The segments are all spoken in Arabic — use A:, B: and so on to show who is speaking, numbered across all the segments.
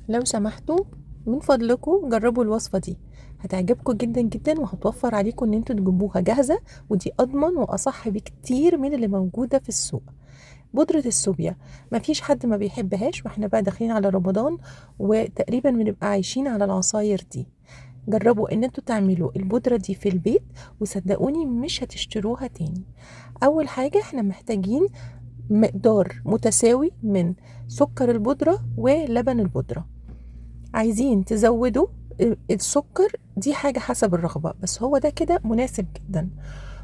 A: لو سمحتوا من فضلكم جربوا الوصفة دي، هتعجبكم جدا جدا وهتوفر عليكم ان انتوا تجيبوها جاهزة، ودي اضمن واصح بكتير من اللي موجودة في السوق. بودرة السوبيا مفيش حد ما بيحبهاش، واحنا بقى داخلين على رمضان وتقريبا بنبقى عايشين على العصاير دي. جربوا ان انتوا تعملوا البودرة دي في البيت وصدقوني مش هتشتروها تاني. اول حاجة احنا محتاجين مقدار متساوي من سكر البودرة ولبن البودرة. عايزين تزودوا السكر دي حاجة حسب الرغبة، بس هو ده كده مناسب جدا.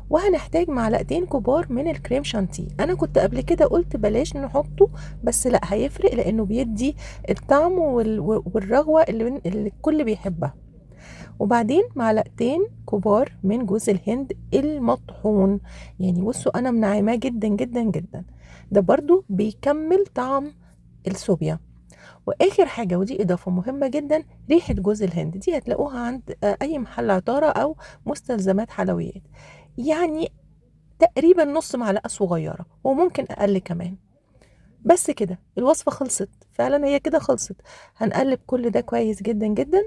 A: وهنحتاج معلقتين كبار من الكريم شانتيه. انا كنت قبل كده قلت بلاش نحطه، بس لا هيفرق لانه بيدي الطعم والرغوة اللي الكل بيحبها. وبعدين معلقتين كبار من جوز الهند المطحون. يعني بصوا انا منعماه جدا جدا جدا، ده برضو بيكمل طعم الصوبيا. واخر حاجه ودي اضافه مهمه جدا، ريحه جوز الهند دي هتلاقوها عند اي محل عطاره او مستلزمات حلويات. يعني تقريبا نص معلقه صغيره وممكن اقل كمان. بس كده الوصفه خلصت، فعلا هي كده خلصت. هنقلب كل ده كويس جدا جدا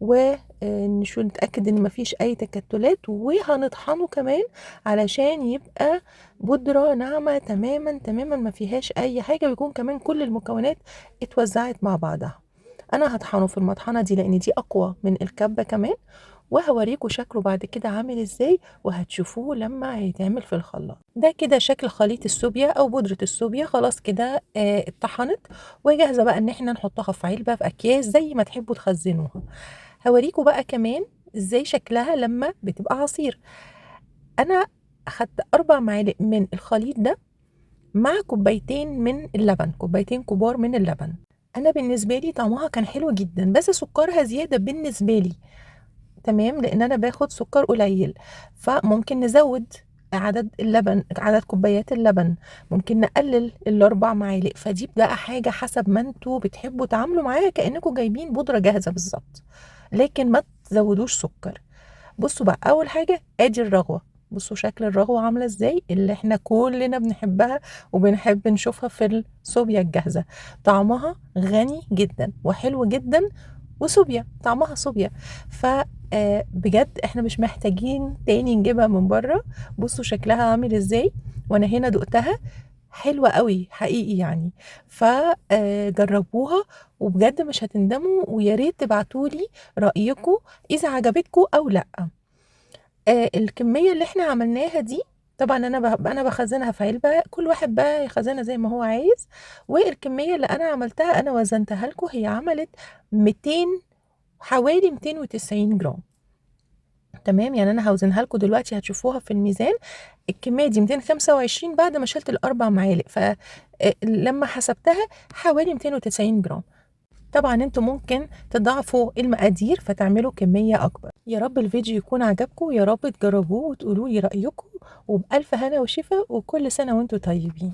A: ونشو نتأكد ان مفيش اي تكتلات، وهنطحنه كمان علشان يبقى بودرة ناعمة تماما تماما ما فيهاش اي حاجة، ويكون كمان كل المكونات اتوزعت مع بعضها. انا هطحنه في المطحنة دي لان دي اقوى من الكبة كمان، وهوريكم شكله بعد كده عامل ازاي وهتشوفوه لما هيتعمل في الخلاط. ده كده شكل خليط السوبيا او بودرة السوبيا، خلاص كده اتطحنت وجاهزة بقى ان احنا نحطها في علبة في اكياس زي ما تحبوا تخزنوها. هوريكم بقى كمان ازاي شكلها لما بتبقى عصير. انا اخدت 4 معالق من الخليط ده مع كوبايتين من اللبن، كوبايتين كبار من اللبن. انا بالنسبة لي طعمها كان حلو جدا، بس سكرها زيادة بالنسبة لي. تمام، لان انا باخد سكر قليل، فممكن نزود عدد اللبن، عدد كوبايات اللبن. ممكن نقلل ال4 معالق، فدي بقى حاجة حسب ما انتوا بتحبوا تعاملوا معاها، كأنكم جايبين بودرة جاهزة بالظبط، لكن ما تزودوش سكر. بصوا بقى اول حاجة ادي الرغوة. بصوا شكل الرغوة عاملة ازاي، اللي احنا كلنا بنحبها وبنحب نشوفها في الصوبيا الجاهزة. طعمها غني جدا وحلو جدا، وصوبيا طعمها صوبيا. ف بجد احنا مش محتاجين تاني نجيبها من بره. بصوا شكلها عامل ازاي، وانا هنا دقتها حلوة قوي حقيقي يعني. فجربوها وبجد مش هتندموا، ويا ريت تبعتولي رأيكم اذا عجبتكم او لا. الكمية اللي احنا عملناها دي طبعا انا بخزنها في علبة، كل واحد بقى يخزنها زي ما هو عايز. والكمية اللي انا عملتها انا وزنتها لكم، هي عملت 200، حوالي 290 جرام. تمام، يعني انا هوزنها لكم دلوقتي هتشوفوها في الميزان. الكميه دي 225 بعد ما شلت ال4 معالق، فلما حسبتها حوالي 290 جرام. طبعا انتوا ممكن تضاعفوا المقادير فتعملوا كميه اكبر. يا رب الفيديو يكون عجبكم، يا رب تجربوه وتقولوا لي رايكم، وبألف هنا وشفا، وكل سنه وانتوا طيبين.